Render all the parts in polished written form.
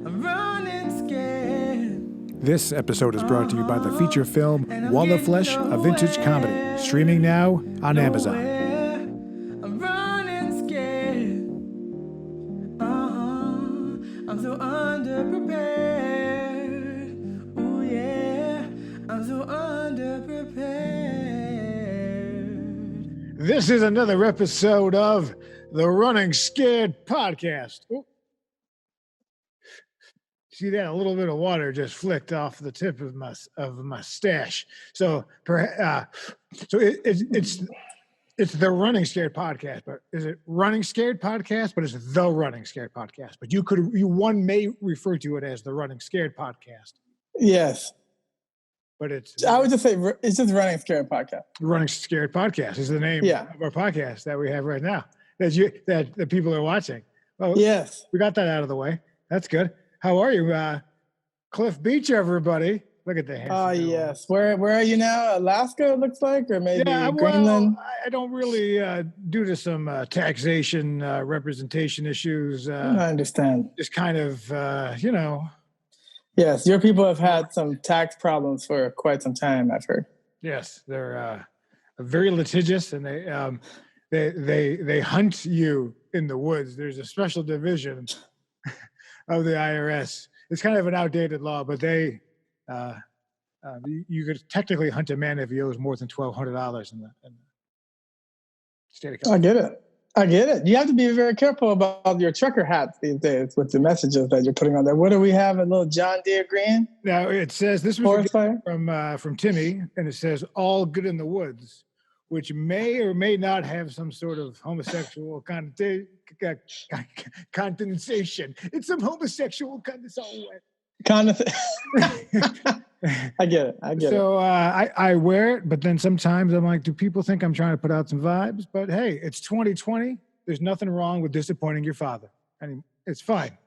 I'm running scared. This episode is brought to you by the feature film Wall of Flesh, a vintage comedy, streaming now on Amazon. I'm running scared. I'm so underprepared. Ooh yeah, I'm so underprepared. This is another episode of the Running Scared podcast. Ooh. See that? A little bit of water just flicked off the tip of my stash. So, it's the Running Scared podcast. But is it Running Scared podcast? But it's the Running Scared podcast. But one may refer to it as the Running Scared podcast. Yes, but I would just say it's just Running Scared podcast. Running Scared podcast is the name of our podcast that we have right now. That the people are watching. Well, yes, we got that out of the way. That's good. How are you, Cliff Beach, everybody? Look at the hands. Oh, yes. Where are you now? Alaska, it looks like, or maybe Greenland? Well, I don't really, due to some taxation representation issues. I understand. Just kind of, Yes, your people have had some tax problems for quite some time, I've heard. Yes, they're very litigious, and they hunt you in the woods. There's a special division of the IRS. It's kind of an outdated law, but you could technically hunt a man if he owes more than $1,200 in the state of California. I get it. You have to be very careful about your trucker hats these days with the messages that you're putting on there. What do we have? A little John Deere green? Now it says this was from Timmy, and it says "all good in the woods," which may or may not have some sort of homosexual condensation. It's some homosexual condensation. I get it. So I wear it, but then sometimes I'm like, do people think I'm trying to put out some vibes? But hey, it's 2020. There's nothing wrong with disappointing your father. I mean, it's fine.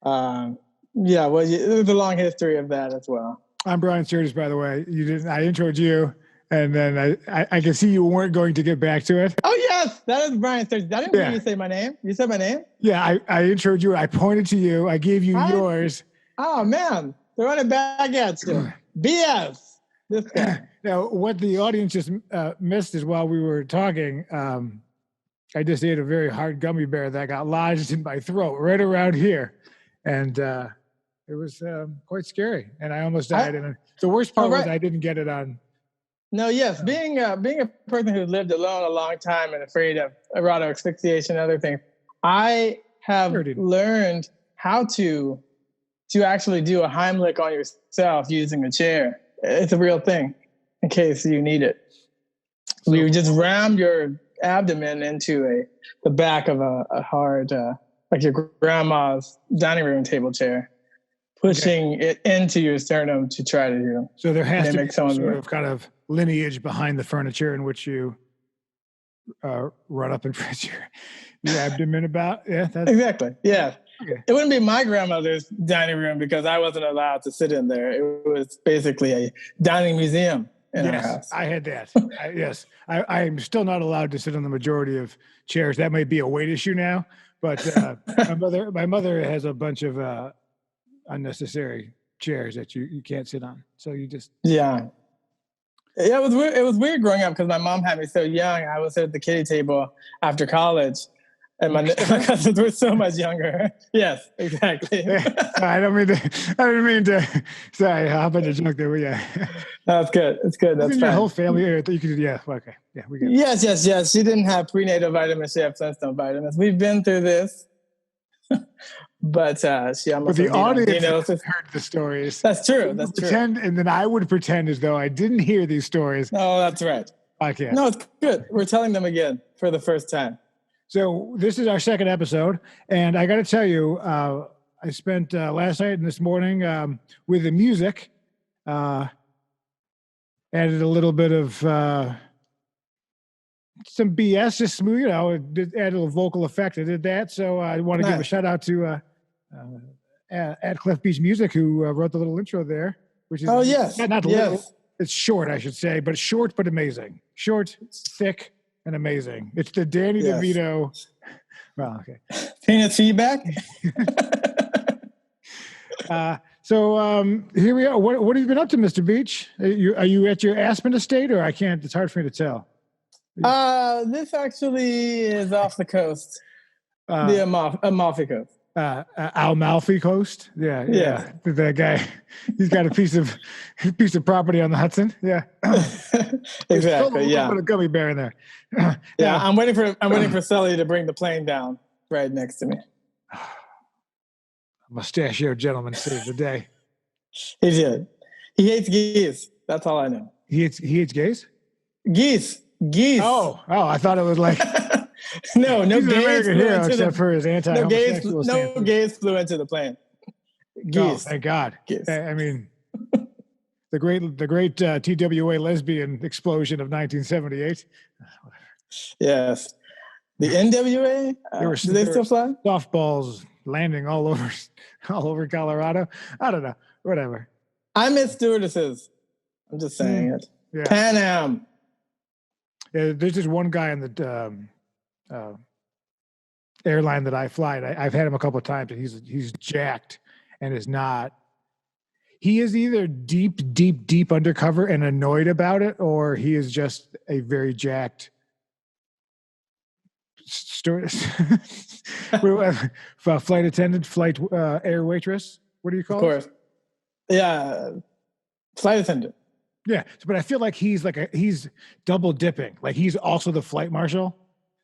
Well, there's a long history of that as well. I'm Brian Sturges, by the way. I introed you. And then I can see you weren't going to get back to it. Oh, yes. That is Brian Sturges. I didn't hear you say my name. You said my name? Yeah, I introed you. I pointed to you. I gave you yours. Oh, man. They're running back at you. BS. This guy. Now, what the audience just missed is while we were talking, I just ate a very hard gummy bear that got lodged in my throat right around here. And it was quite scary. And I almost died. And the worst part was I didn't get it on. No, yes. Being a person who lived alone a long time and afraid of auto asphyxiation and other things, I have learned how to actually do a Heimlich on yourself using a chair. It's a real thing in case you need it. So you just ram your abdomen into the back of a hard, like your grandma's dining room table chair, pushing it into your sternum to try to So there has to be some sort of kind of lineage behind the furniture in which you run up and press your abdomen about. Yeah, exactly. Yeah. Okay. It wouldn't be my grandmother's dining room because I wasn't allowed to sit in there. It was basically a dining museum in our house. I had that. Yes. I'm still not allowed to sit on the majority of chairs. That might be a weight issue now, but my mother has a bunch of unnecessary chairs that you can't sit on. So you just... Yeah. Yeah, it was weird growing up because my mom had me so young. I was at the kiddie table after college, and my cousins were so much younger. Yes, exactly. I didn't mean to. Sorry, how about the joke there? Yeah. That's good. It's good. That's fine. Your whole family. You could. Yeah. Okay. Yeah. We get it. Yes. She didn't have prenatal vitamins. She had Flintstone vitamins. We've been through this. But she almost. But the audience heard the stories. That's true. And then I would pretend as though I didn't hear these stories. Oh, that's right. Okay. No, it's good. We're telling them again for the first time. So this is our second episode, and I got to tell you, I spent last night and this morning with the music. Added a little bit of some BS, just smooth. Added a little vocal effect. I did that, so I want to give a shout out to. At Cliff Beach Music, who wrote the little intro there, which is not little. It's short, I should say, but short but amazing. Short, thick, and amazing. It's the Danny DeVito. Well, okay. Penis feedback. Here we are. What have you been up to, Mr. Beach? Are you at your Aspen estate, or I can't? It's hard for me to tell. This actually is off the coast, the Amalfi Coast. Amalfi Coast. Yeah. That guy, he's got a piece of property on the Hudson. Yeah. Exactly. Yeah. Put a gummy bear in there. Yeah. I'm waiting for Sully to bring the plane down right next to me. Mustachioed gentleman saved the day. He did. He hates geese. That's all I know. He hates gays? Geese. Oh, I thought it was like no gays except for his anti-homosexual no gays flew into the plane. Geese. Oh, thank God. Geese. I mean, the great TWA lesbian explosion of 1978. Yes. The NWA. Do they still fly? Softballs landing all over Colorado. I don't know. Whatever. I miss stewardesses. I'm just saying it. Yeah. Pan Am. Yeah, there's just one guy on the airline that I fly. And I've had him a couple of times, and he's jacked and is not. He is either deep undercover and annoyed about it, or he is just a very jacked stewardess, flight attendant, air waitress. What do you call it? Of course. Yeah, flight attendant. Yeah, but I feel like he's double dipping. Like he's also the flight marshal.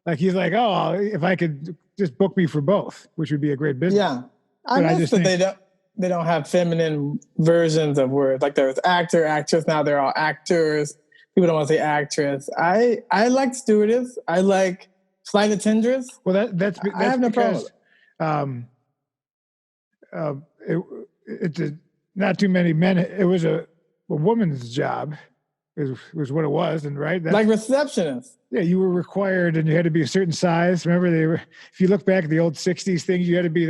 Like he's like, oh, if I could just book me for both, which would be a great business. Yeah, I miss that they don't have feminine versions of words. Like there's actor, actress. Now they're all actors. People don't want to say actress. I like stewardess. I like flight attendants. Well, that's I have no because it's not too many men. It was a woman's job was what it was, and right, like receptionist. Yeah, you were required, and you had to be a certain size. Remember, if you look back at the old '60s things, you had to be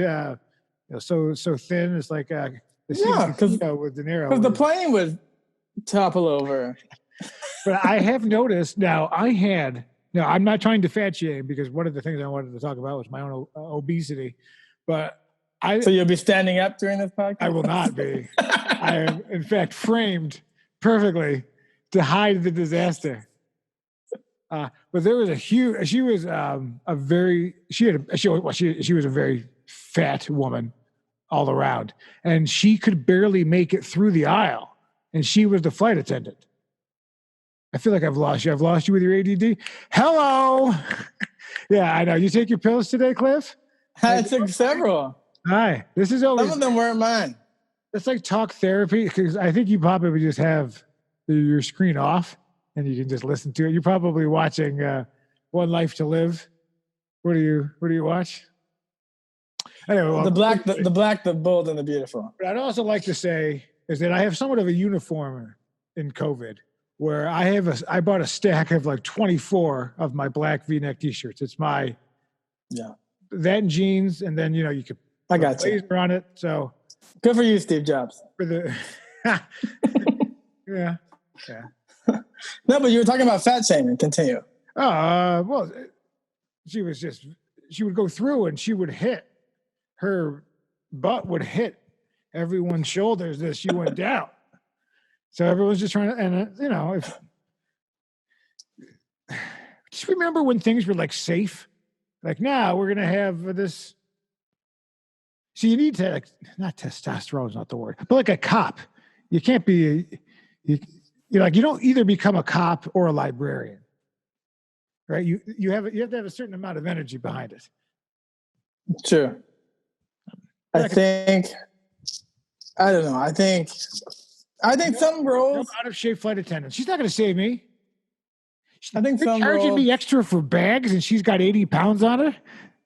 so thin. It's like the with De Niro, because the plane would topple over. But I have noticed now. I'm not trying to fat shame, because one of the things I wanted to talk about was my own obesity, but. So you'll be standing up during this podcast? I will not be. I am, in fact, framed perfectly to hide the disaster. But there was she was a very fat woman all around, and she could barely make it through the aisle, and she was the flight attendant. I feel like I've lost you. I've lost you with your ADD. Hello. Yeah, I know. You take your pills today, Cliff? I took several. Hi. This is always. Some of them weren't mine. It's like talk therapy, because I think you probably just have your screen off and you can just listen to it. You're probably watching One Life to Live. What do you watch? Anyway, well, the black, the bold, and the beautiful. What I'd also like to say is that I have somewhat of a uniform in COVID, where I bought a stack of like 24 of my black V-neck t-shirts. It's my that and jeans, and then you could. I got you on it. So good for you, Steve Jobs. For the yeah. No, but you were talking about fat shaming. Continue. Well, she would go through and she would hit. Her butt would hit everyone's shoulders as she went down. So everyone's just trying to, and just remember when things were like safe. Like now we're gonna have this. So you need to, not testosterone is not the word, but like a cop. You can't be, you don't either become a cop or a librarian, right? You have to have a certain amount of energy behind it. Sure. I don't know. I think some roles. Out of shape flight attendant. She's not going to save me. I think They're charging me extra for bags, and she's got 80 pounds on her.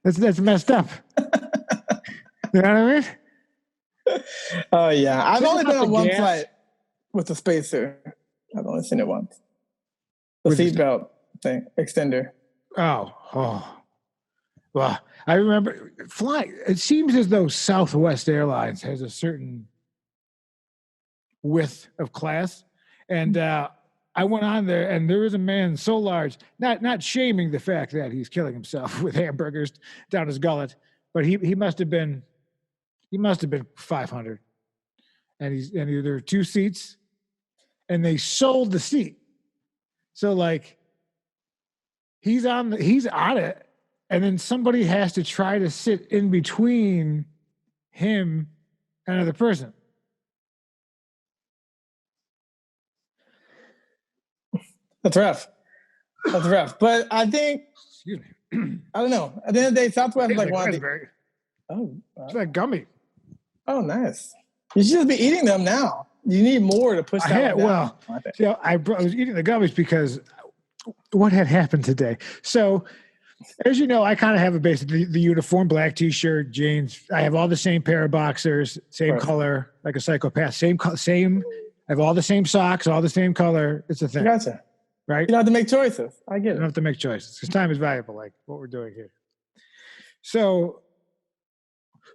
That's messed up. You know what I mean? Oh yeah, I've only been on one flight with the spacer. I've only seen it once. The seatbelt thing, extender. Oh. Well, I remember flying. It seems as though Southwest Airlines has a certain width of class, and I went on there, and there was a man so large, not shaming the fact that he's killing himself with hamburgers down his gullet, but he must have been 500. and there are 2 seats, and they sold the seat. So like he's on it, and then somebody has to try to sit in between him and another person. That's rough. But I think, excuse me, I don't know. At the end of the day, Southwest is like one of the. Oh, it's like gummy. Oh, nice. You should just be eating them now. You need more to push that one down. Well, I was eating the gummies because what had happened today. So, as you know, I kind of have the uniform, black T-shirt, jeans. I have all the same pair of boxers, same color, like a psychopath. Same. I have all the same socks, all the same color. It's a thing. Gotcha. Right? You don't have to make choices. I get it. You don't have to make choices because time is valuable, like what we're doing here. So,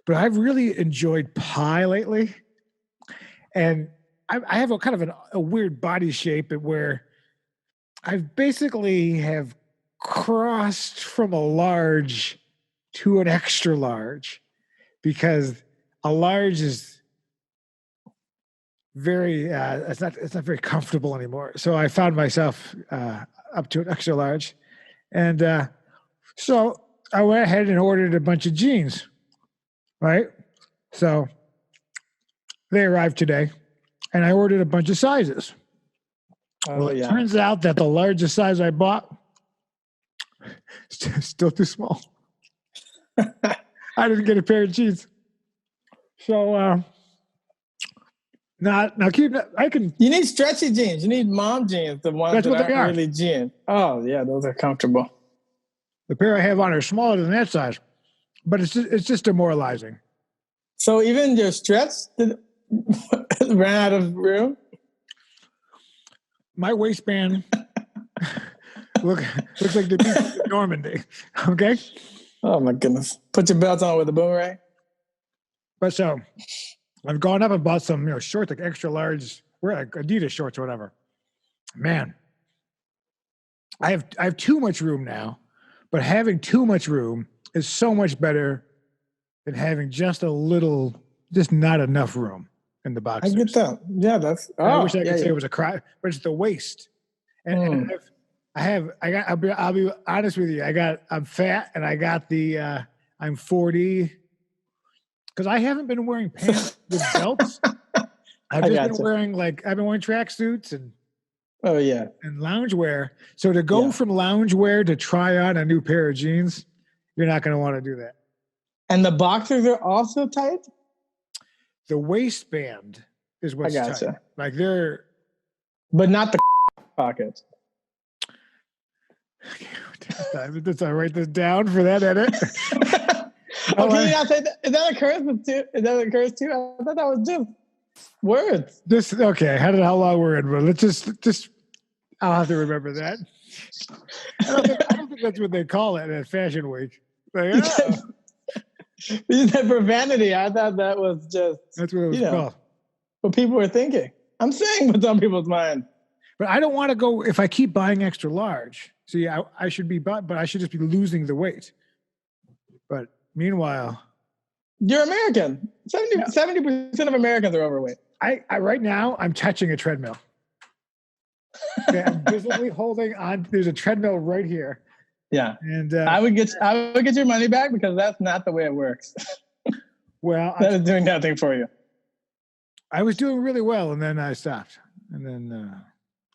but I've really enjoyed pie lately. And I have a kind of a weird body shape where I've basically have crossed from a large to an extra large because a large is very it's not very comfortable anymore. So I found myself up to an extra large, and so I went ahead and ordered a bunch of jeans. Right, so they arrived today, and I ordered a bunch of sizes. Well, it turns out that the largest size I bought is still too small. I didn't get a pair of jeans. So, now keep. I can. You need stretchy jeans. You need mom jeans. The ones that aren't really jeans. Oh yeah, those are comfortable. The pair I have on are smaller than that size, but it's just demoralizing. So even your stretch ran out of room? My waistband looks like the beach of Normandy. Okay? Oh my goodness. Put your belt on with a boomerang. But so I've gone up and bought some, shorts, like extra large, like Adidas shorts or whatever. Man, I have too much room now, but having too much room is so much better than having just not enough room in the boxers. I get that. Yeah, I wish I could say it was a cry, but it's the waist. And I'll be honest with you. I'm fat, and I got I'm 40 because I haven't been wearing pants with belts. I've been wearing tracksuits and and loungewear. So to go from loungewear to try on a new pair of jeans, you're not going to want to do that. And the boxers are also tight? The waistband is what's tight. Like they're... But not the pockets. Did I write this down for that edit? Can you not say that? Is that a curse too? I thought that was just words. How long we're in? But let's just I'll have to remember that. I don't think that's what they call it at Fashion Week. Like, You said profanity. I thought that was just... That's what it was called. What people were thinking. I'm saying what's on people's mind. But I don't want to go... If I keep buying extra large, see, I should be... But I should just be losing the weight. But meanwhile... You're American. 70% of Americans are overweight. I right now, I'm touching a treadmill. Okay, I'm visibly holding on. There's a treadmill right here. Yeah, and I would get your money back because that's not the way it works. Well, that is doing nothing for you. I was doing really well, and then I stopped, and then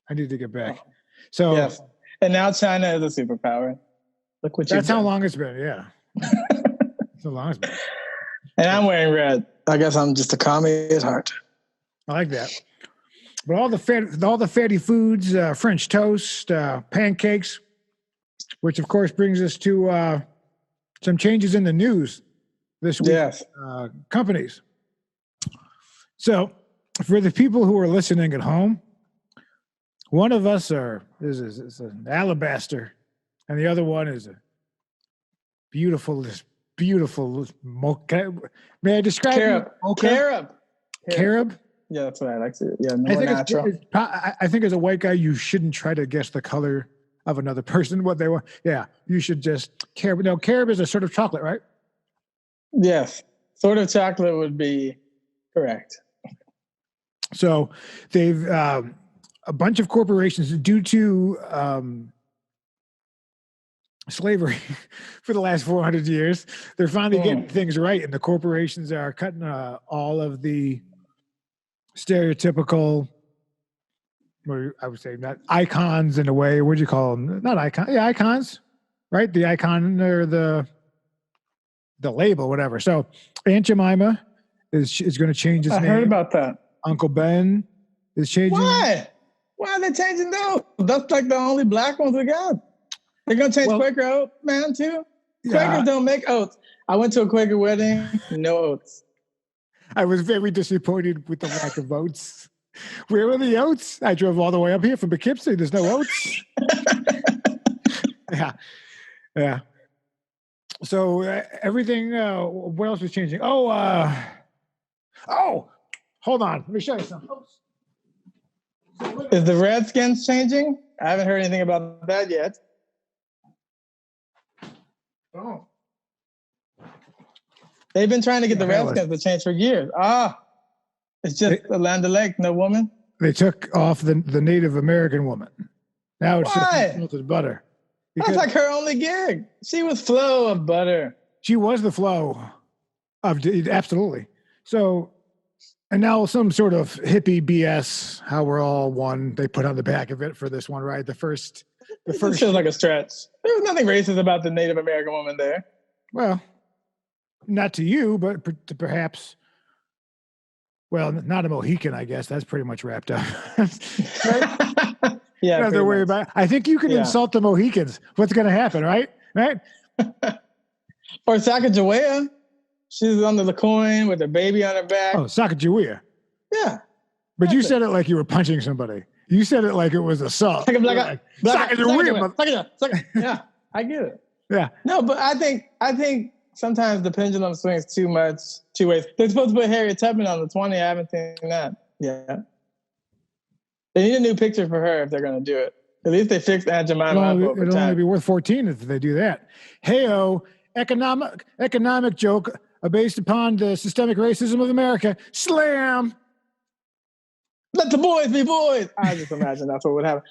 I need to get back. So yes, and now China is a superpower. Look what that's how long it's been. Yeah, so long it's been. And I'm wearing red. I guess I'm just a commie at heart. I like that. But all the fatty foods, French toast, pancakes. Which, of course, brings us to some changes in the news this week. Yes. Companies. So, for the people who are listening at home, one of us is an alabaster, and the other one is a beautiful mocha. May I describe Carob. Carob? Yeah, that's what I like to. Yeah, more natural. I think as a white guy, you shouldn't try to guess the color of another person, what they want. Yeah, you should just carob. No, carob is a sort of chocolate, right? Yes, sort of chocolate would be correct. So they've a bunch of corporations, due to slavery for the last 400 years, they're finally getting things right, and the corporations are cutting all of the stereotypical, I would say, not icons in a way. What do you call them? Not icons. Yeah, icons, right? The icon or the label, whatever. So Aunt Jemima is going to change its name. I heard about that. Uncle Ben is changing. Why? Why are they changing those? That's like the only black ones we got. They're going to change Quaker Oat Man too? Quakers don't make oats. I went to a Quaker wedding, no oats. I was very disappointed with the lack of oats. Where were the oats? I drove all the way up here from Poughkeepsie. There's no oats. Yeah. So everything, what else was changing? Oh, hold on. Let me show you something. Is the Redskins changing? I haven't heard anything about that yet. Oh. They've been trying to get the Redskins to change for years. It's just a Land O'Lakes, no woman. They took off the Native American woman. Now it's just melted butter. That's like her only gig. She was flow of butter. She was the flow of, absolutely. So, and now some sort of hippie BS, how we're all one, they put on the back of it for this one, right? The first feels like a stretch. There was nothing racist about the Native American woman there. Well, not to you, but to perhaps, well, not a Mohican, I guess. That's pretty much wrapped up. Right? Yeah. Nothing to worry about. I think you can insult the Mohicans. What's going to happen, right? Right? Or Sacagawea. She's under the coin with a baby on her back. Oh, Sacagawea. Yeah. But you said it like you were punching somebody. You said it like it was assault. Sacagawea. Yeah, I get it. Yeah. No, but I think sometimes the pendulum swings too much, two ways. They're supposed to put Harriet Tubman on the 20. I haven't seen that yet. They need a new picture for her if they're going to do it. At least they fixed Aunt Jemima. It'll only be worth 14 if they do that. Hey-o, economic joke based upon the systemic racism of America. Slam! Let the boys be boys. I just imagine that's what would happen.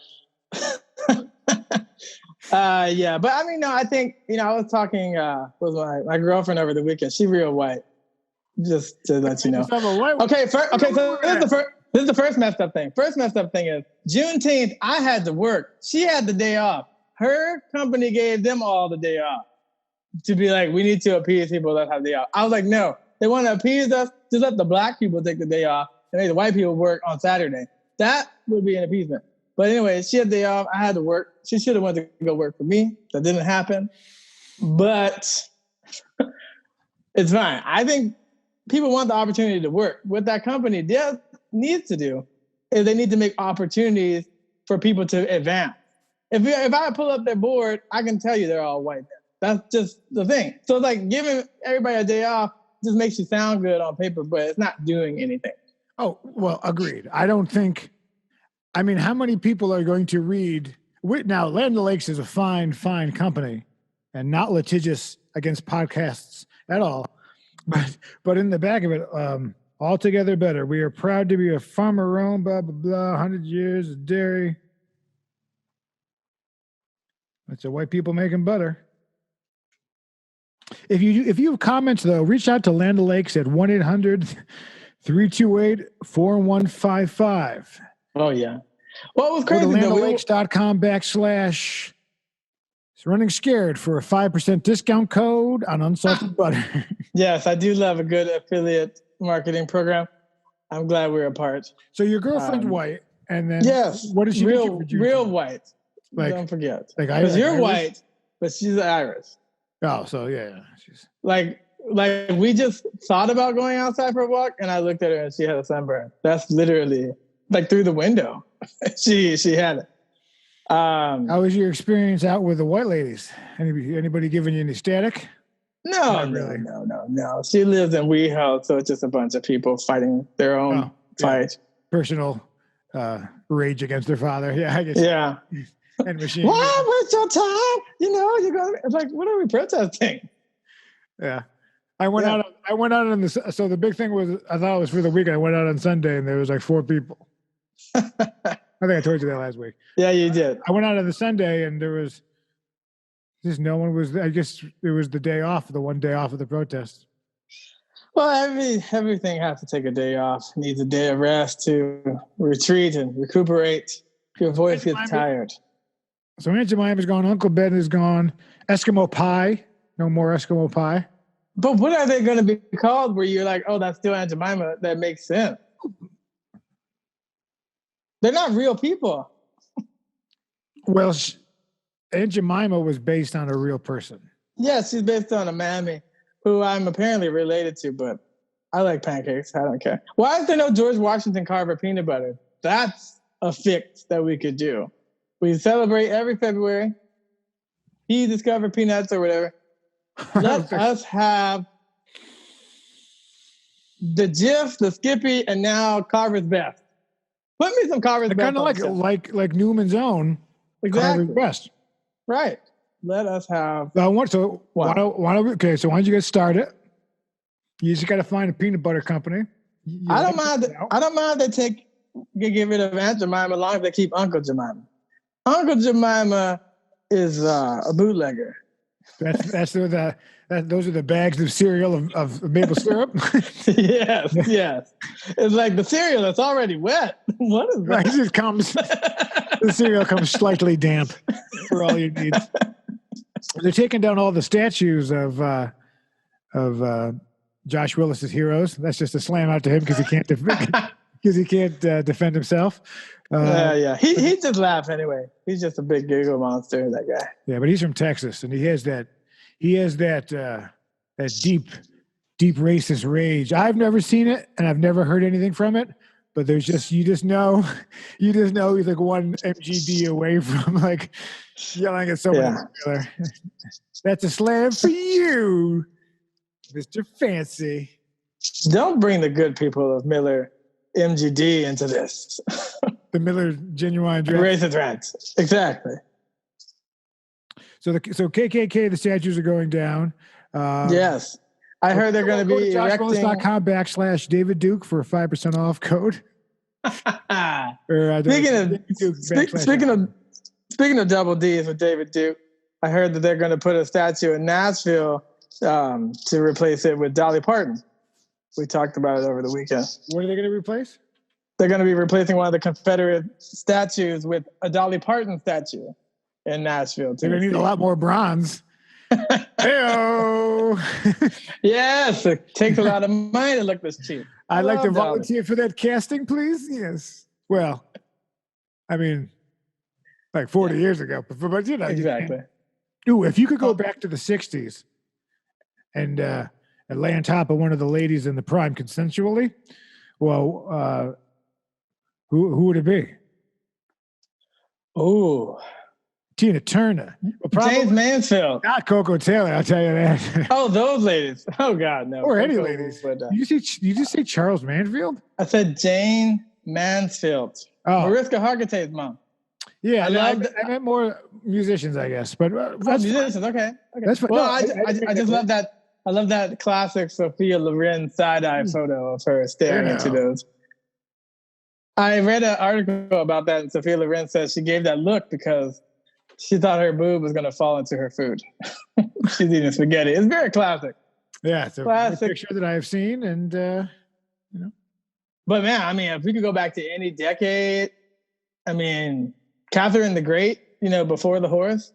Yeah, but I mean, no, I think, I was talking with my girlfriend over the weekend. She real white, just to let you know. Okay, so this is the first messed up thing. First messed up thing is Juneteenth, I had to work. She had the day off. Her company gave them all the day off to be like, we need to appease people that have the day off. I was like, no, they want to appease us. Just let the black people take the day off and make the white people work on Saturday. That would be an appeasement. But anyway, she had the day off. I had to work. She should have went to go work for me. That didn't happen. But it's fine. I think people want the opportunity to work. What that company needs to do is they need to make opportunities for people to advance. If I pull up their board, I can tell you they're all white. That's just the thing. So it's like giving everybody a day off just makes you sound good on paper, but it's not doing anything. Oh, well, agreed. I don't think, how many people are going to read? Now, Land O'Lakes is a fine company and not litigious against podcasts at all. But in the back of it, altogether better. We are proud to be a farmer-owned, blah, blah, blah, 100 years of dairy. It's a white people making butter. If you have comments, though, reach out to Land O'Lakes at 1-800-328-4155. Oh, yeah. Well, it was crazy. LandO'Lakes.com / running scared for a 5% discount code on unsalted butter. Yes, I do love a good affiliate marketing program. I'm glad we're apart. So your girlfriend's white, and then what is she real white? Don't forget, because you're white, but she's Irish. Oh, so yeah, she's like we just thought about going outside for a walk, and I looked at her and she had a sunburn. That's literally like through the window. she had it. How was your experience out with the white ladies? Anybody giving you any static? No, really. No. She lives in WeHo, so it's just a bunch of people fighting their own fight. Personal rage against their father. Yeah, I guess. Yeah. And machine. Why waste your time? You're going. It's like, what are we protesting? Yeah. I went out on the, so the big thing was, I thought it was for the weekend. I went out on Sunday and there was like 4 people. I think I told you that last week. Yeah, you did. I went out on the Sunday and there was just no one was, I guess it was the day off, the one day off of the protest. Well, everything has to take a day off. Needs a day of rest to retreat and recuperate. Your voice gets tired. So Aunt Jemima's gone. Uncle Ben is gone. Eskimo pie. No more Eskimo pie. But what are they going to be called where you're like, oh, that's still Aunt Jemima? That makes sense. They're not real people. Well, Aunt Jemima was based on a real person. Yes, she's based on a mammy who I'm apparently related to, but I like pancakes. I don't care. Why is there no George Washington Carver peanut butter? That's a fix that we could do. We celebrate every February. He discovered peanuts or whatever. Let us have the Jif, the Skippy, and now Carver's Best. Put me some Carver's Best. Kind of like Newman's Own. Exactly. Carver's Best. Right. Let us have. Why don't you get started? You just got to find a peanut butter company. I don't mind they get rid of Aunt Jemima as long as they keep Uncle Jemima. Uncle Jemima is a bootlegger. Those are the bags of cereal of maple syrup. Yes. It's like the cereal that's already wet. What is that? It comes. The cereal comes slightly damp for all your needs. They're taking down all the statues of Josh Willis's heroes. That's just a slam out to him because he can't defend himself. Yeah. He just laughs anyway. He's just a big giggle monster, that guy. Yeah, but he's from Texas, and he has that deep racist rage. I've never seen it, and I've never heard anything from it. But you just know he's like one MGD away from like yelling at someone. Yeah. That's a slam for you, Mr. Fancy. Don't bring the good people of Miller MGD into this. The Miller Genuine Draft. Racist rants. Exactly. So KKK, the statues are going down. Yes. I heard they're going to be joshwillis.com/David Duke for a 5% off code. Speaking of double D's with David Duke, I heard that they're going to put a statue in Nashville to replace it with Dolly Parton. We talked about it over the weekend. What are they going to replace? They're going to be replacing one of the Confederate statues with a Dolly Parton statue in Nashville. They're going to need a lot more bronze. Hey-o! Yes, it takes a lot of money to look this cheap. I'd like to volunteer for that casting, please. Yes. Well, I mean, like 40 years ago, but you know. Exactly. Ooh, if you could go back to the 60s and lay on top of one of the ladies in the prime consensually, well, who would it be? Oh. Tina Turner. Well, James Mansfield. Not Coco Taylor, I'll tell you that. Oh, those ladies. Oh, God, no. Or any ladies. Did you just say Charles Mansfield? I said Jane Mansfield. Oh. Mariska Hargitay's mom. Yeah, I meant more musicians, I guess. But musicians, okay. That's fine. Well, I just love that. I love that classic Sophia Loren side-eye photo of her staring into those. I read an article about that, and Sophia Loren says she gave that look because she thought her boob was going to fall into her food. She's eating spaghetti. It's very classic. Yeah, it's a picture that I have seen, and But man, I mean, if we could go back to any decade, I mean, Catherine the Great, before the horse,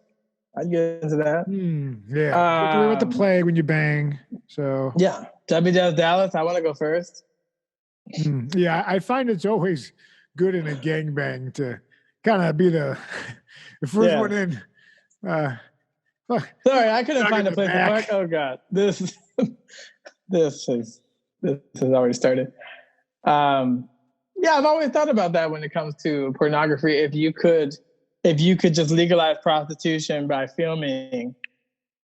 I'd get into that. Yeah, with the plague when you bang. So yeah, Debbie Does Dallas. I want to go first. Yeah, I find it's always good in a gangbang to kind of be the first one in. Sorry, I couldn't find a place to park. Oh God, this has already started. Yeah, I've always thought about that when it comes to pornography. If you could just legalize prostitution by filming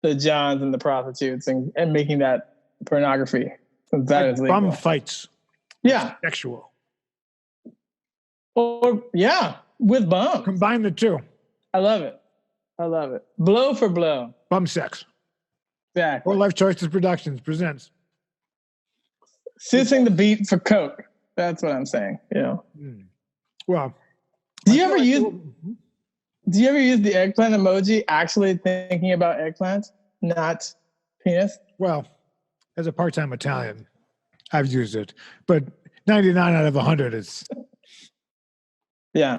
the Johns and the prostitutes and making that pornography, since that is legal. Bum fights. Yeah. Sexual. Or with bum. Combine the two. I love it. Blow for blow. Bum sex. Exactly. Or Life Choices Productions presents. Sissing the beat for Coke. That's what I'm saying. Well, do you ever use the eggplant emoji actually thinking about eggplant, not penis? Well, as a part-time Italian, I've used it, but 99 out of 100 is. Yeah.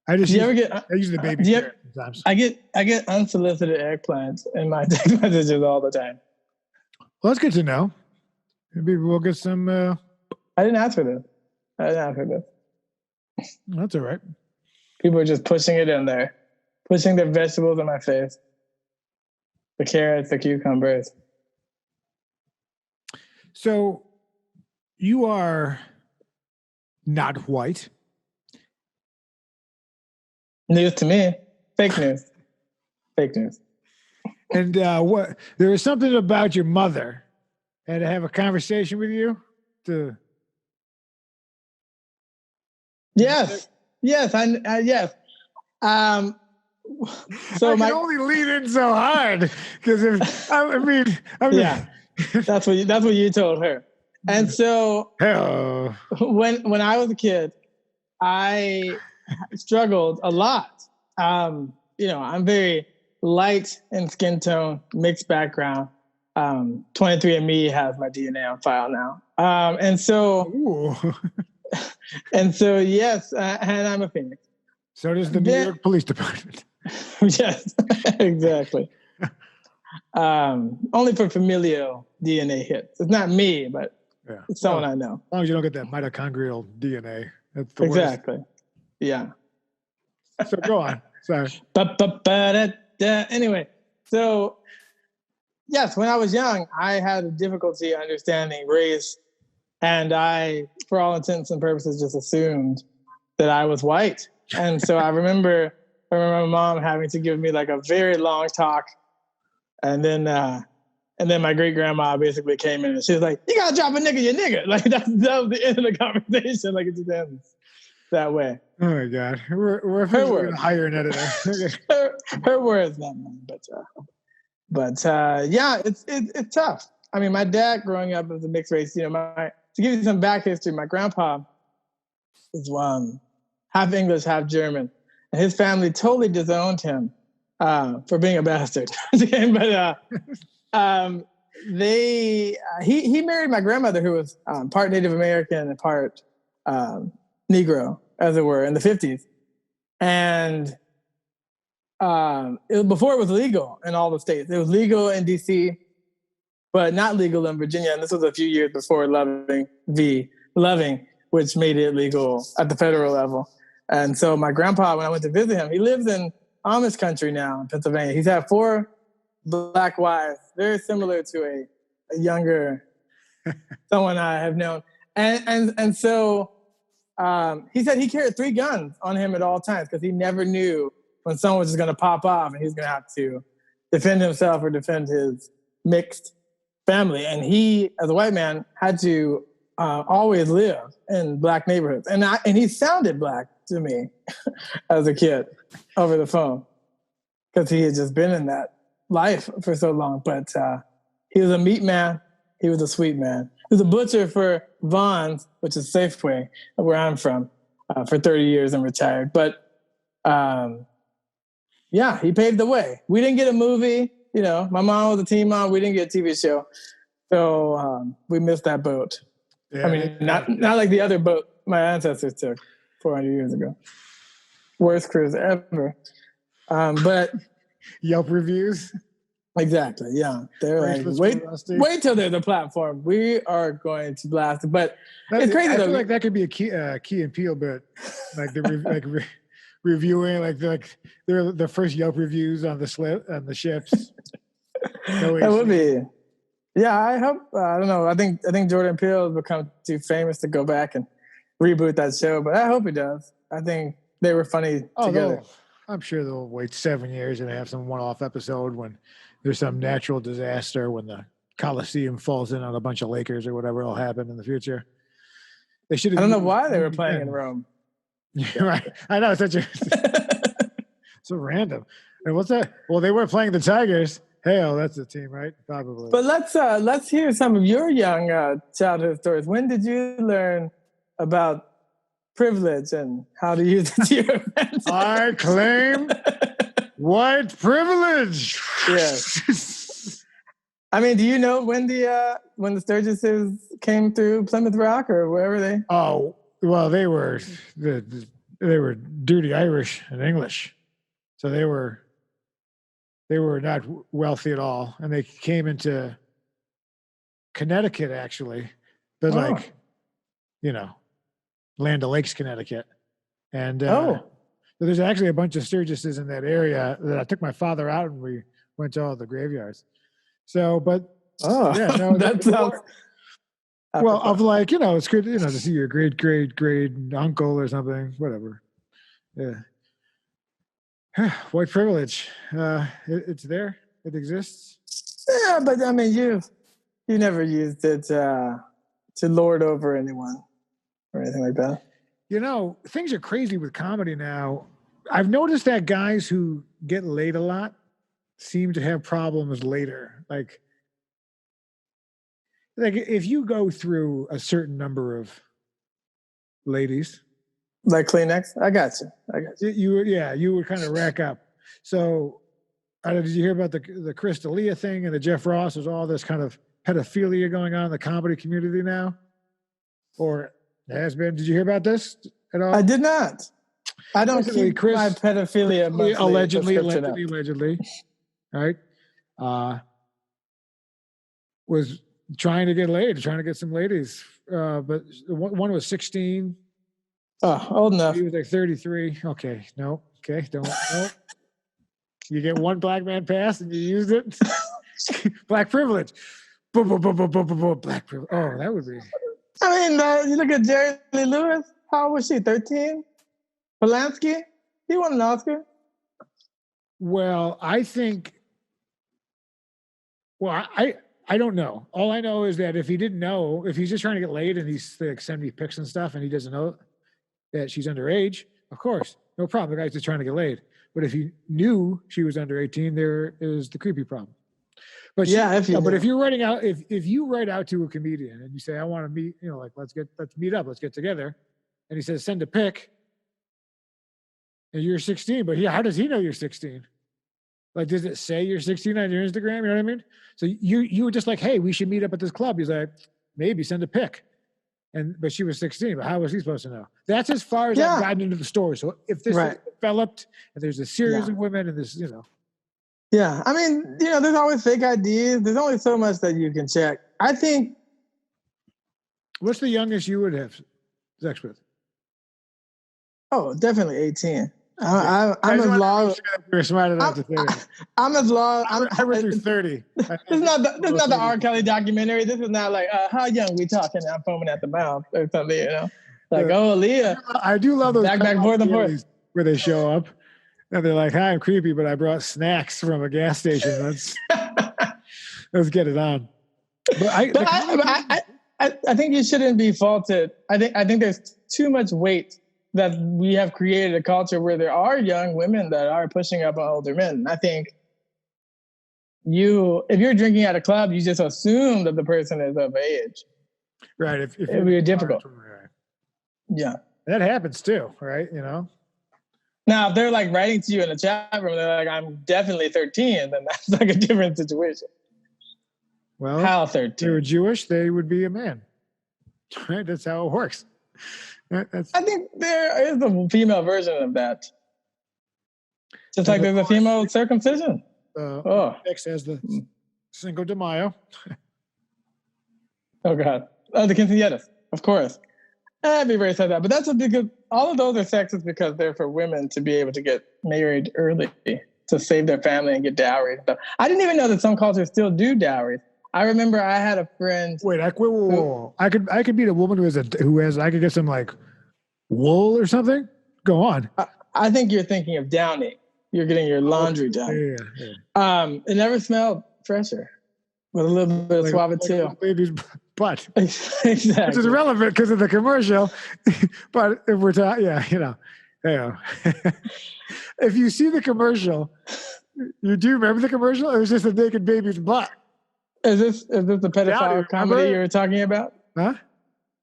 I use the baby carrot sometimes. I get unsolicited eggplants in my text messages all the time. Well, that's good to know. Maybe we'll get some. I didn't ask for this. That's all right. People are just pushing it in there, pushing their vegetables in my face. The carrots, the cucumbers. So, you are not white. News to me. Fake news. Fake news. And there was something about your mother. I had to have a conversation with you to. Yes. Yes. Yes. So I can only lean in so hard because that's what you told her. And so when I was a kid, I struggled a lot. I'm very light in skin tone, mixed background. 23andMe has my DNA on file now. And so yes, and I'm a Phoenix. So does the New York Police Department. Yes, exactly. Only for familial DNA hits. It's not me, but it's someone I know. As long as you don't get that mitochondrial DNA. That's the exactly. worst. Yeah. So go on. Sorry. Anyway, so yes, when I was young, I had a difficulty understanding race, and I, for all intents and purposes, just assumed that I was white. And so I remember my mom having to give me like a very long talk, and then my great grandma basically came in and she was like, "You gotta drop a nigga, you nigga." Like that was the end of the conversation. Like it just ends that way. Oh my God, we're going to hire an editor. her words, not mine. But yeah, it's tough. I mean, my dad growing up as a mixed race, to give you some back history, my grandpa is half English, half German, and his family totally disowned him for being a bastard. But he married my grandmother, who was part Native American and part Negro, as it were, in the 50s. And before it was legal in all the states. It was legal in D.C., but not legal in Virginia. And this was a few years before Loving, which made it legal at the federal level. And so my grandpa, when I went to visit him, he lives in Amish country now in Pennsylvania. He's had 4 black wives, very similar to a younger someone I have known. And so he said he carried 3 guns on him at all times because he never knew when someone was just going to pop off and he's going to have to defend himself or defend his mixed family. And he, as a white man, had to always live in black neighborhoods. And he sounded black to me as a kid over the phone because he had just been in that life for so long. But he was a meat man. He was a sweet man. He was a butcher for Vaughn's, which is Safeway, where I'm from, for 30 years and retired. But yeah, he paved the way. We didn't get a movie. My mom was a teen mom. We didn't get a TV show. So we missed that boat. Yeah, I mean, not like the other boat my ancestors took 400 years ago. Worst cruise ever. But Yelp reviews. Exactly. Yeah. They're like, wait till there's a platform. We are going to blast it. But it's crazy though. I feel like that could be a Key and Peele bit. Like the reviewing, like they're the first Yelp reviews on the ships. That would be. Yeah, I hope. I don't know. I think Jordan Peele has become too famous to go back and reboot that show, but I hope he does. I think they were funny together. I'm sure they'll wait 7 years and have some one-off episode when there's some natural disaster, when the Coliseum falls in on a bunch of Lakers or whatever will happen in the future. They should. I don't know why they were playing in Rome. Right. I know, it's such a so random. And what's that? Well, they were playing the Tigers. Hell, that's the team, right? Probably. But let's hear some of your young childhood stories. When did you learn about privilege and how to use it to your advantage? I claim white privilege. Yes. I mean, do you know when the Sturgeses came through Plymouth Rock or wherever they? Oh, well, they were dirty Irish and English, so they were not wealthy at all, and they came into Connecticut actually, but like, you know, Land O'Lakes, Connecticut, and so there's actually a bunch of Sturgeses in that area that I took my father out and we went to all the graveyards. So, but yeah, no, that sounds. Well, of like, you know, it's good, you know, to see your great uncle or something, whatever. Yeah. White privilege. It's there. It exists. Yeah, but I mean, you never used it to lord over anyone or anything like that. You know, things are crazy with comedy now. I've noticed that guys who get laid a lot seem to have problems later. Like if you go through a certain number of ladies, like Kleenex, I got you. You would kind of rack up. So, did you hear about the Chris D'Elia thing and the Jeff Ross? There's all this kind of pedophilia going on in the comedy community now, or has been. Did you hear about this at all? I did not. I don't keep my pedophilia allegedly, right? Was trying to get laid, trying to get some ladies, but one was 16. Oh, old enough. He was like 33. Okay, no. Okay, don't. No. You get one black man pass and you used it. Black privilege. Black privilege. Oh, that would be. I mean, you look at Jerry Lee Lewis. How old was she? 13? Polanski? He won an Oscar. Well, I think. Well, I don't know. All I know is that if he didn't know, if he's just trying to get laid and he's like sending me pics and stuff, and he doesn't know that she's underage, of course, no problem. The guy's just trying to get laid. But if he knew she was under 18, there is the creepy problem. But if you're writing out, if you write out to a comedian and you say, I want to meet, you know, like let's meet up, let's get together, and he says send a pic, and you're 16, but how does he know you're 16? Like, does it say you're 16 on your Instagram? You know what I mean? So you were just like, hey, we should meet up at this club. He's like, maybe send a pic. But she was 16, but how was he supposed to know? That's as far as I've gotten into the story. So if this is developed and there's a series of women and this, you know. Yeah. I mean, you know, there's always fake IDs. There's only so much that you can check. I think. What's the youngest you would have sex with? Oh, definitely 18. I'm as long. You're smart enough to say that. I'm as long. I went through 30. This is not the R. Kelly documentary. This is not like how young we talking. I'm foaming at the mouth or something. You know, like Leah. I do love those back forth and forth where they show up and they're like, "Hi, I'm creepy, but I brought snacks from a gas station. Let's get it on." But I think you shouldn't be faulted. I think there's too much weight. That we have created a culture where there are young women that are pushing up on older men. I think if you're drinking at a club, you just assume that the person is of age. Right. If it would be difficult. Right. Yeah. That happens too, right? You know? Now, if they're like writing to you in the chat room, they're like, I'm definitely 13, then that's like a different situation. Well, how 13? If they were Jewish, they would be a man. Right? That's how it works. I think there is a female version of that. Just like there's a female circumcision. X as the Cinco de Mayo. Oh, God. The quinceañeras, of course. Everybody said that. But that's because all of those are sexist because they're for women to be able to get married early to save their family and get dowries. So I didn't even know that some cultures still do dowries. I remember I had a friend. Wait, I could meet a woman who has I could get some like wool or something. Go on. I think you're thinking of downing. You're getting your laundry done. Yeah. It never smelled fresher with a little bit of suavity. Baby's butt. Exactly. Which is irrelevant because of the commercial. But if we're talking, you know. If you see the commercial, You do remember the commercial? It was just a naked baby's butt. Is this the pedophile comedy you were talking about? Huh?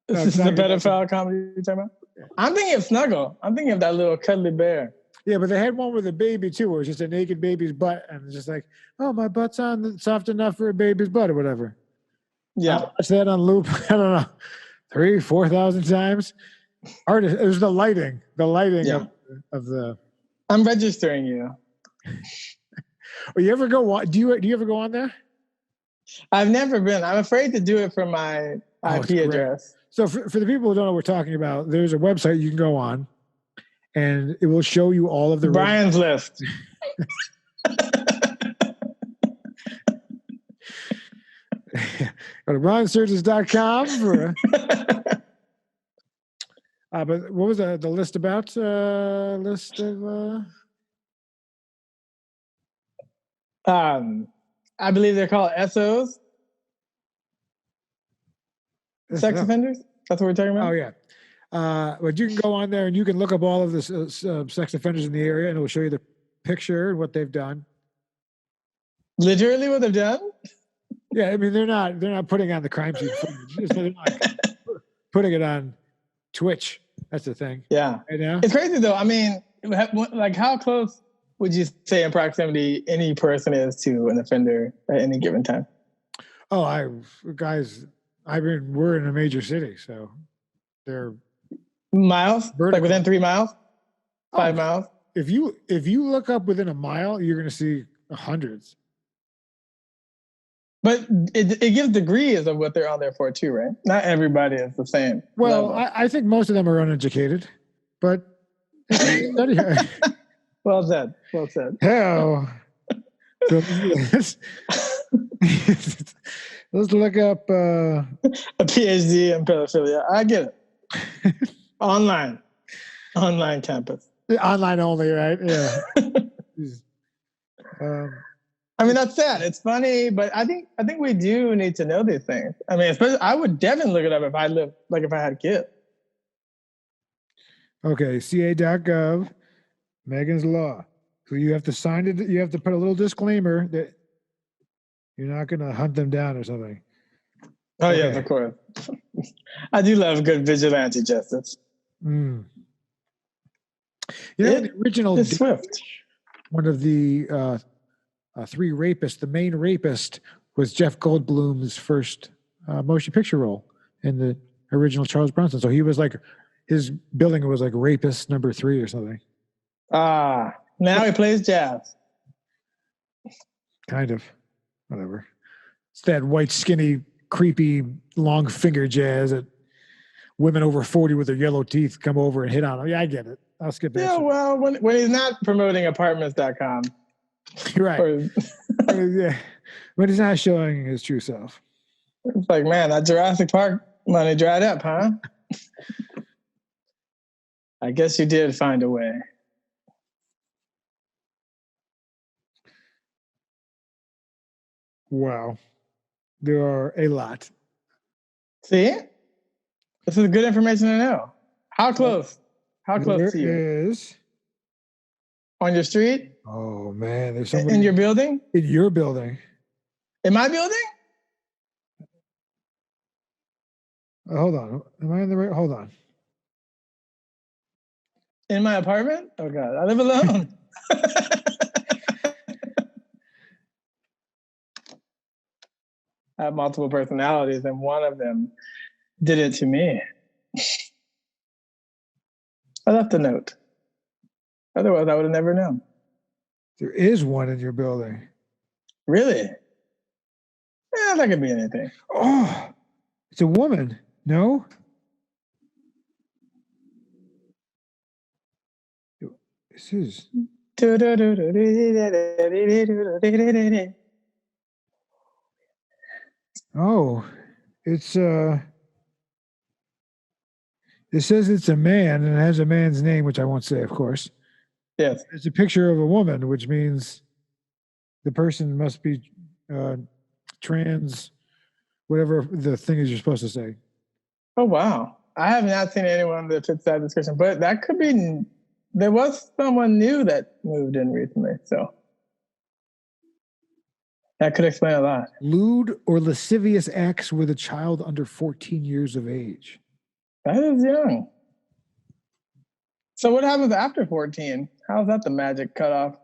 Is this the pedophile comedy you're talking about? Yeah. I'm thinking of Snuggle. I'm thinking of that little cuddly bear. Yeah, but they had one with a baby too, where it was just a naked baby's butt, and it's just like, oh, my butt's on soft enough for a baby's butt or whatever. Yeah, I watched that on loop. I don't know, 3,000-4,000 times. Artist, it was the lighting of the. I'm registering you. Or you ever go? Do you ever go on there? I've never been. I'm afraid to do it from my IP address. So for the people who don't know what we're talking about, there's a website you can go on, and it will show you all of the Brian's list. Go to briansturges.com for. But what was the list about? List of. I believe they're called SOs. Sex offenders? That's what we're talking about? Oh, yeah. But you can go on there and you can look up all of the sex offenders in the area, and it will show you the picture and what they've done. Literally what they've done? Yeah, I mean, they're not putting on the crime scene footage. They're not putting it on Twitch. That's the thing. Yeah. Right now? It's crazy, though. I mean, like, how close would you say in proximity any person is to an offender at any given time? Oh, we're in a major city, so they're miles, vertical. Like within 3 miles, 5 miles. If you look up within a mile, you're going to see hundreds. But it gives degrees of what they're on there for too, right? Not everybody is the same. Well, I think most of them are uneducated, but well said. Well said. Hell. So let's look up a PhD in pedophilia. I get it. Online campus. Online only, right? Yeah. I mean, that's sad. It's funny, but I think we do need to know these things. I mean, especially I would definitely look it up if I had a kid. Okay, ca.gov, Megan's Law. So you have to sign it. You have to put a little disclaimer that you're not going to hunt them down or something. Oh, okay. Yes, of course. I do love good vigilante justice. Mm. You know, the original Swift. One of the 3 rapists, the main rapist was Jeff Goldblum's first motion picture role in the original Charles Bronson. So he was like, his billing was like rapist number 3 or something. Now he plays jazz. Kind of. Whatever. It's that white, skinny, creepy, long finger jazz that women over 40 with their yellow teeth come over and hit on him. Yeah, I get it. I'll skip that. Yeah, well, when he's not promoting apartments.com. Right. Yeah. When he's not showing his true self. It's like, man, that Jurassic Park money dried up, huh? I guess you did find a way. Wow. There are a lot. See? This is good information to know. How close? How close to you? There is. On your street? Oh, man. There's somebody. In your building? In your building. In my building? Hold on. Am I in the right? Hold on. In my apartment? Oh, God. I live alone. I have multiple personalities, and one of them did it to me. I left a note. Otherwise, I would have never known. There is one in your building. Really? Yeah, that could be anything. Oh, it's a woman. No? This is. Oh, it's it says it's a man and it has a man's name, which I won't say, of course. Yes. It's a picture of a woman, which means the person must be trans, whatever the thing is you're supposed to say. Oh, wow. I have not seen anyone that fits that description, but that could be, there was someone new that moved in recently, so. That could explain a lot. Lewd or lascivious acts with a child under 14 years of age. That is young. So what happens after 14? How's that the magic cutoff?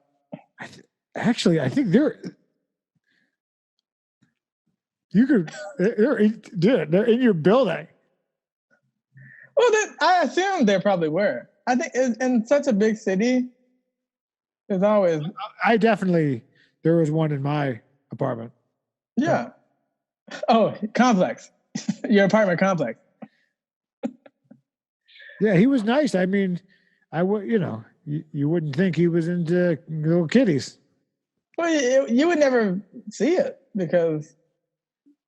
Actually, I think they're in your building. Well, I assume there probably were. I think in such a big city, there's always. There was one in my apartment. Yeah. Oh, complex. Your apartment complex. Yeah, he was nice. I mean, you wouldn't think he was into little kitties. Well, you would never see it because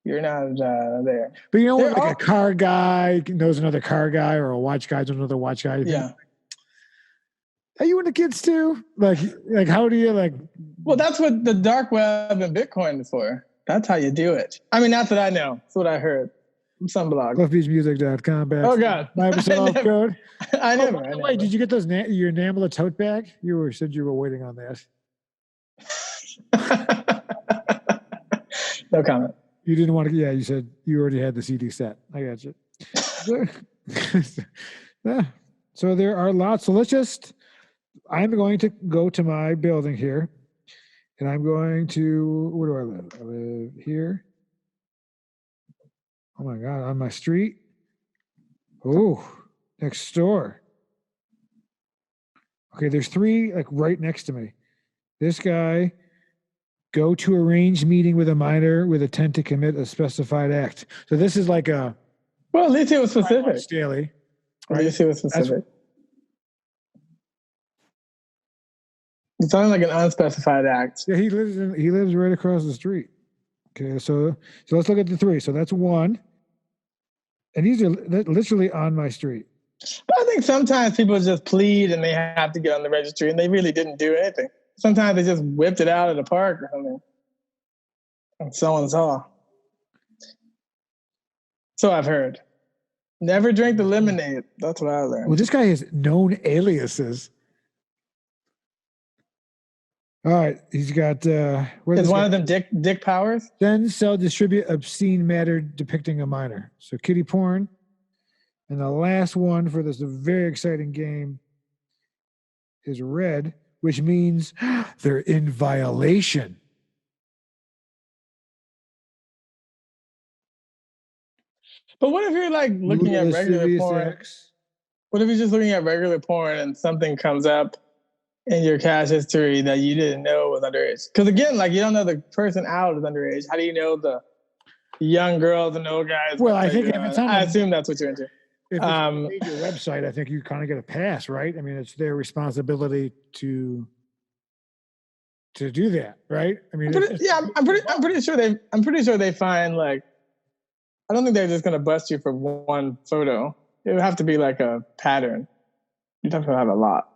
you're not there. But you know what? Like a car guy knows another car guy, or a watch guy knows another watch guy. Yeah. Are you into kids too? Like how do you like? Well, that's what the dark web and Bitcoin is for. That's how you do it. I mean, that's what I know. That's what I heard from some blog. CliffBeachMusic.com. Oh God, 5% off code. I never. Wait, did you get those? Your Namla tote bag? You said you were waiting on that. No comment. You didn't want to. Yeah, you said you already had the CD set. I got you. Yeah. So there are lots. So I'm going to go to my building here, and I'm going to. Where do I live? I live here. Oh my God! On my street. Oh, next door. Okay, there's 3 like right next to me. This guy. Go to arranged meeting with a minor with intent to commit a specified act. So this is like a. Well, at least it was specific. Daily. Right? At least it was specific. It sounded like an unspecified act. Yeah, he lives right across the street. Okay, so let's look at the 3. So that's 1, and these are literally on my street. But I think sometimes people just plead and they have to get on the registry, and they really didn't do anything. Sometimes they just whipped it out at the park or something. And so and so. So I've heard. Never drink the lemonade. That's what I learned. Well, this guy has known aliases. All right, he's got. Is one of them Dick Powers? Then sell, distribute obscene matter depicting a minor. So kiddie porn. And the last one for this very exciting game is red, which means they're in violation. But what if you're like looking at regular porn? What if you're just looking at regular porn and something comes up in your cache history that you didn't know was underage? Because again, like you don't know the person out is underage. How do you know the young girls and old guys? Well, I think I assume that's what you're into. If it's a major website, I think you kind of get a pass, right? I mean, it's their responsibility to do that, right? I mean, I'm pretty sure they find like. I don't think they're just going to bust you for one photo. It would have to be like a pattern. You'd have to have a lot.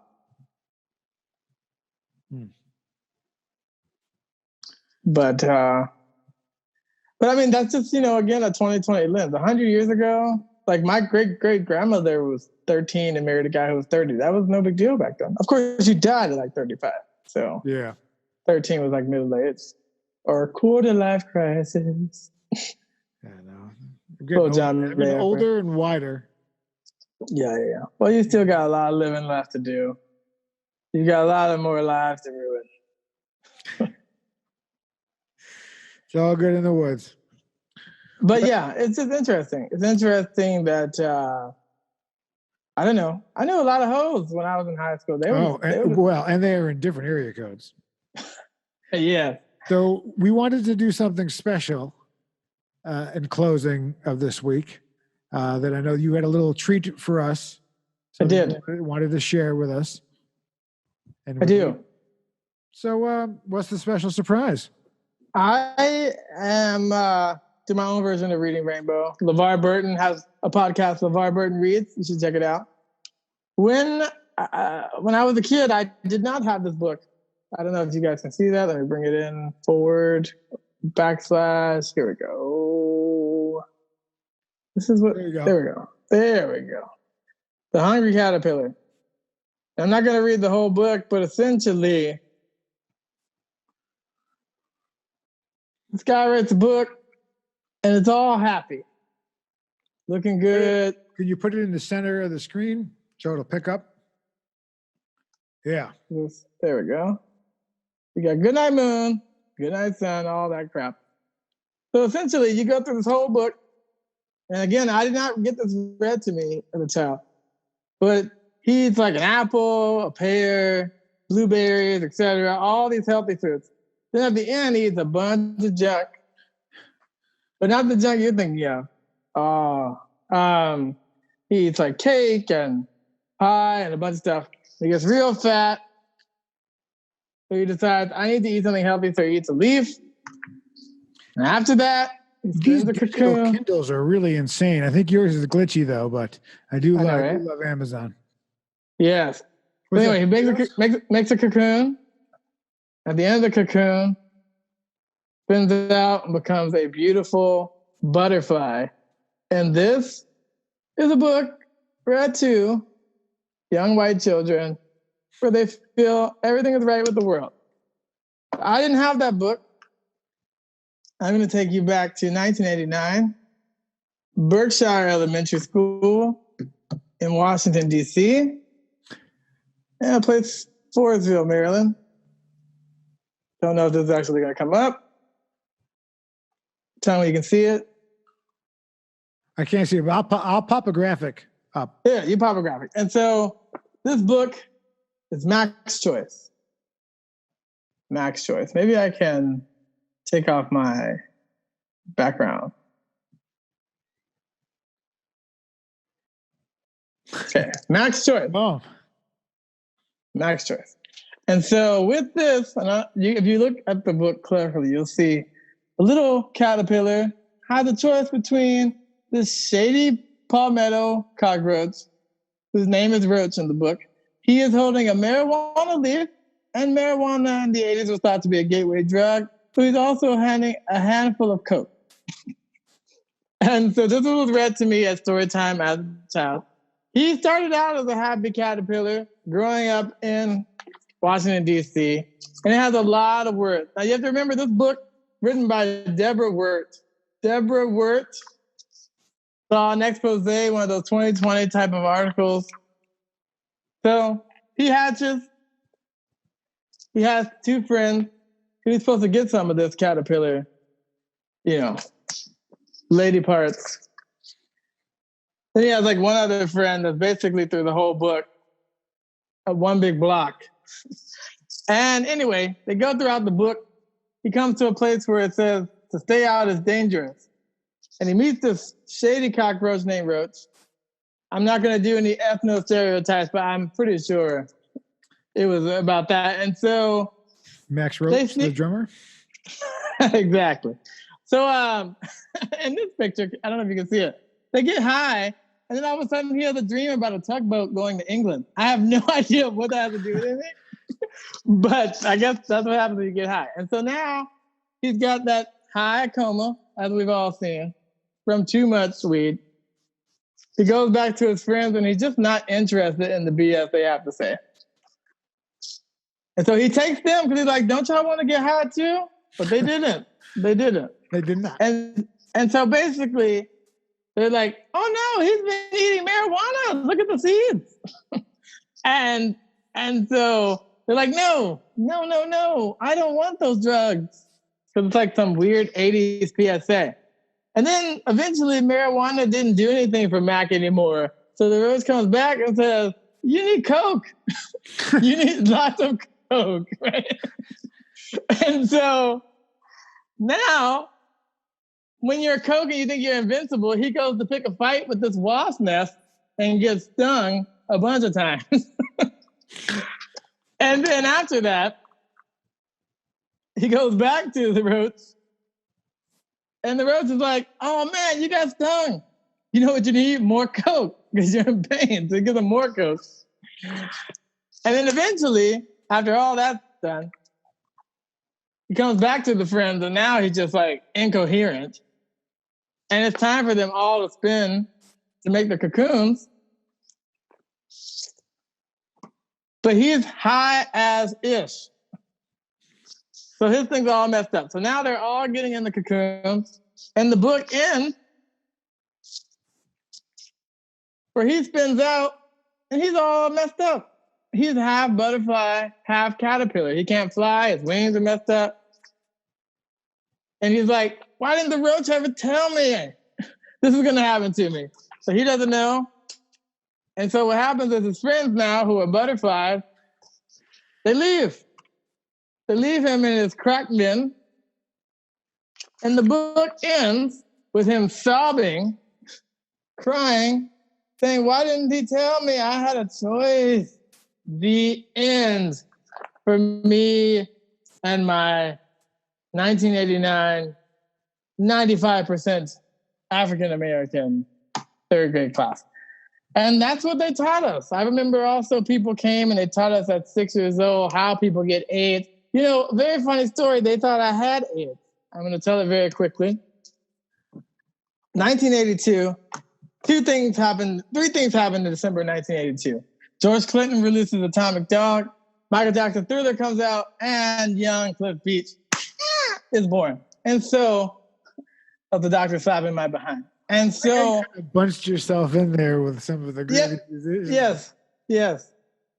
But I mean, that's just, again, a 2020 lens. 100 years ago, like my great-great-grandmother was 13 and married a guy who was 30. That was no big deal back then. Of course, she died at like 35. So yeah, 13 was like middle age or a quarter life crisis. Yeah, no. I'm getting older and wider. Yeah. Well, you still got a lot of living left to do. You got a lot of more lives to ruin. It's all good in the woods. But yeah, it's just interesting. It's interesting that I don't know. I knew a lot of hoes when I was in high school. And they are in different area codes. Yeah. So we wanted to do something special in closing of this week that I know you had a little treat for us. So I did. Wanted to share with us. And I do. So what's the special surprise? I am doing my own version of Reading Rainbow. LeVar Burton has a podcast, LeVar Burton Reads. You should check it out. When I was a kid, I did not have this book. I don't know if you guys can see that. Let me bring it in. Forward, / Here we go. This is what. There we go. The Hungry Caterpillar. I'm not going to read the whole book, but essentially, This guy writes a book, and it's all happy. Looking good. Can you put it in the center of the screen so it'll pick up? Yeah. There we go. We got good night moon, good night sun, all that crap. So essentially, you go through this whole book. And again, I did not get this read to me as a child. But he eats like an apple, a pear, blueberries, etc., all these healthy foods. Then at the end, he eats a bunch of junk. But not the junk you're thinking of. He eats like cake and pie and a bunch of stuff. He gets real fat. So he decides, I need to eat something healthy, so he eats a leaf. And after that, these digital Kindles are really insane. I think yours is glitchy though, but I do love Amazon. Yes. But anyway, he makes a cocoon. At the end of the cocoon, spins it out and becomes a beautiful butterfly. And this is a book read to young white children where they feel everything is right with the world. I didn't have that book. I'm going to take you back to 1989, Berkshire Elementary School in Washington, D.C. And a place, Forestville, Maryland. Don't know if this is actually going to come up. Tell me you can see it. I can't see it, but I'll pop a graphic up. Yeah, you pop a graphic. And so this book is Max Choice. Max Choice. Maybe I can take off my background. Okay, Max Choice. Oh. Max Choice. And so with this, if you look at the book carefully, you'll see a little caterpillar has a choice between this shady palmetto cockroach, whose name is Roach in the book. He is holding a marijuana leaf, and marijuana in the 80s was thought to be a gateway drug. So he's also handing a handful of coke. And so this was read to me at story time as a child. He started out as a happy caterpillar growing up in Washington, D.C., and it has a lot of words. Now, you have to remember this book written by Deborah Wirt. Deborah Wirt saw an expose, one of those 2020 type of articles. So he has two friends. He's supposed to get some of this caterpillar, lady parts. Then he has like one other friend that's basically through the whole book, one big block. And anyway, they go throughout the book. He comes to a place where it says to stay out is dangerous. And he meets this shady cockroach named Roach. I'm not going to do any ethno stereotypes, but I'm pretty sure it was about that. And so Max Roach, the drummer. Exactly. So in this picture, I don't know if you can see it. They get high, and then all of a sudden he has a dream about a tugboat going to England. I have no idea what that has to do with anything, but I guess that's what happens when you get high. And so now he's got that high coma, as we've all seen, from too much weed. He goes back to his friends, and he's just not interested in the BS they have to say. And so he takes them because he's like, don't y'all want to get high too? But they didn't. They didn't. They did not. And so basically, they're like, oh no, he's been eating marijuana. Look at the seeds. and so they're like, no, I don't want those drugs. Because it's like some weird 80s PSA. And then eventually marijuana didn't do anything for Mac anymore. So the Rose comes back and says, you need coke. You need lots of coke, right? And so now, when you're coke and you think you're invincible, he goes to pick a fight with this wasp nest and gets stung a bunch of times. And then after that, he goes back to the Roach. And the Roach is like, oh man, you got stung. You know what you need? More coke, because you're in pain. So he gives him more coke. And then eventually, after all that's done, he comes back to the friends, and now he's just like incoherent. And it's time for them all to spin to make the cocoons. But he's high as ish. So his thing's all messed up. So now they're all getting in the cocoons, and the book ends where he spins out, and he's all messed up. He's half butterfly, half caterpillar. He can't fly. His wings are messed up. And he's like, why didn't the roach ever tell me this is going to happen to me? So he doesn't know. And so what happens is his friends now, who are butterflies, they leave. They leave him in his crack bin. And the book ends with him sobbing, crying, saying, why didn't he tell me I had a choice? The end for me and my 1989, 95% African-American third grade class. And that's what they taught us. I remember also people came and they taught us at 6 years old how people get AIDS. You know, very funny story. They thought I had AIDS. I'm going to tell it very quickly. 1982, three things happened in December 1982. George Clinton releases Atomic Dog, Michael Jackson Thriller comes out, and young Cliff Beach is born. And so, the doctor slapping my behind. And so, you bunched yourself in there with some of the greatest musicians. Yes.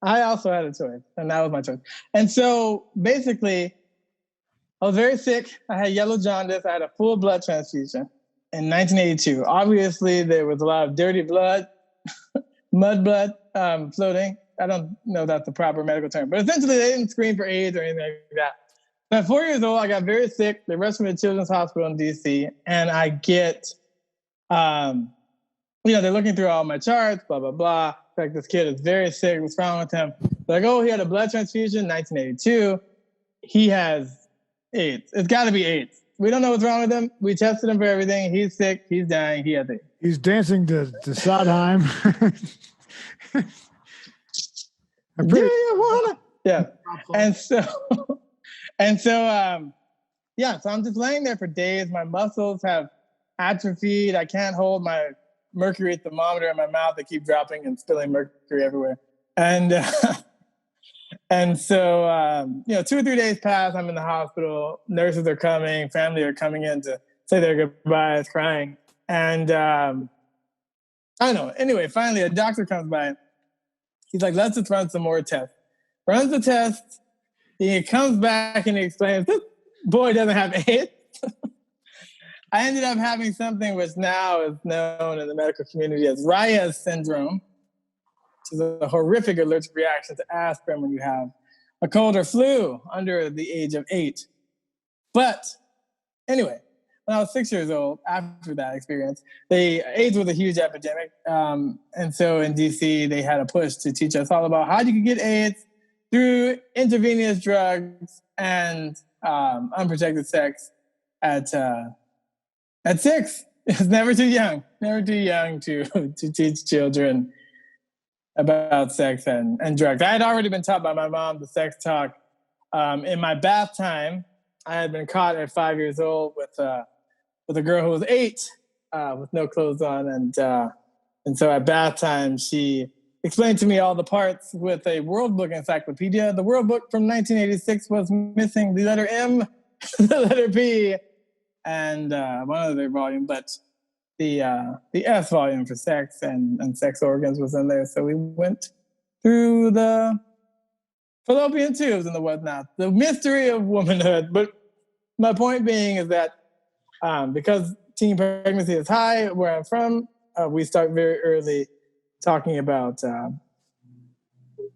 I also had a choice, and that was my choice. And so, basically, I was very sick. I had yellow jaundice. I had a full blood transfusion in 1982. Obviously, there was a lot of dirty blood, mud blood floating. I don't know if that's the proper medical term, but essentially, they didn't screen for AIDS or anything like that. At 4 years old, I got very sick. They rushed me to Children's Hospital in D.C., and I get, they're looking through all my charts, blah, blah, blah. In fact, this kid is very sick. What's wrong with him? They're like, oh, he had a blood transfusion in 1982. He has AIDS. It's got to be AIDS. We don't know what's wrong with him. We tested him for everything. He's sick. He's dying. He has AIDS. He's dancing to Sondheim. Yeah. And so I'm just laying there for days. My muscles have atrophied. I can't hold my mercury thermometer in my mouth. They keep dropping and spilling mercury everywhere. And so 2 or 3 days pass. I'm in the hospital. Nurses are coming. Family are coming in to say their goodbyes, crying. And I don't know. Anyway, finally, a doctor comes by. He's like, let's just run some more tests. Runs the test. He comes back and he explains, this boy doesn't have AIDS. I ended up having something which now is known in the medical community as Reyes syndrome, which is a horrific allergic reaction to aspirin when you have a cold or flu under the age of 8. But anyway, when I was 6 years old, after that experience, AIDS was a huge epidemic. And so in DC, they had a push to teach us all about how you can get AIDS through intravenous drugs and unprotected sex at 6. It's never too young to teach children about sex and drugs. I had already been taught by my mom the sex talk. In my bath time, I had been caught at 5 years old with a girl who was 8 with no clothes on. And so at bath time, she explained to me all the parts with a World Book encyclopedia. The World Book from 1986 was missing the letter M, the letter P, and one other volume, but the S volume for sex and sex organs was in there. So we went through the fallopian tubes and the whatnot, the mystery of womanhood. But my point being is that because teen pregnancy is high where I'm from, we start very early talking about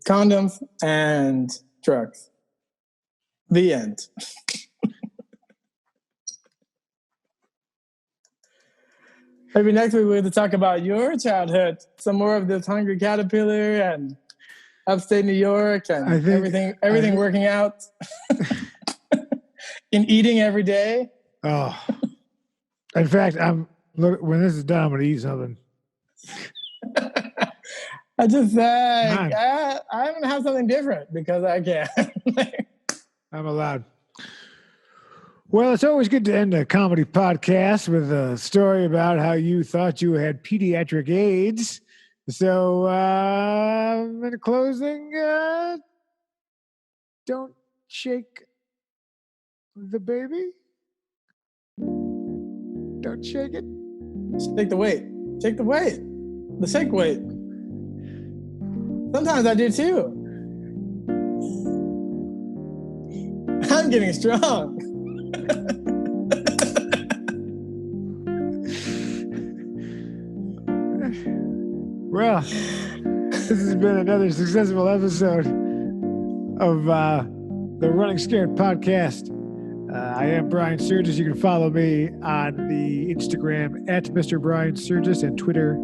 condoms and drugs. The end. Maybe next week we're going to talk about your childhood, some more of this hungry caterpillar and upstate New York and everything working out and eating every day. Oh, in fact, when this is done, I'm going to eat something. I just I'm going to have something different because I can. I'm allowed. Well, it's always good to end a comedy podcast with a story about how you thought you had pediatric AIDS. So, in closing, don't shake the baby. Don't shake it. Shake the weight. Shake the weight. The shake weight. Sometimes I do too. I'm getting strong. Well, this has been another successful episode of the Running Scared podcast. I am Brian Sturges. You can follow me on the Instagram at Mr. Brian Sturges and Twitter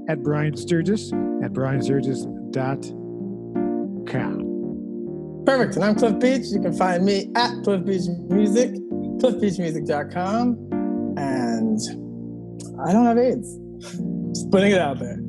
at Brian Sturges at briansturges.com. Perfect. And I'm Cliff Beach. You can find me at Cliff Beach Music, cliffbeachmusic.com. And I don't have AIDS. Just putting it out there.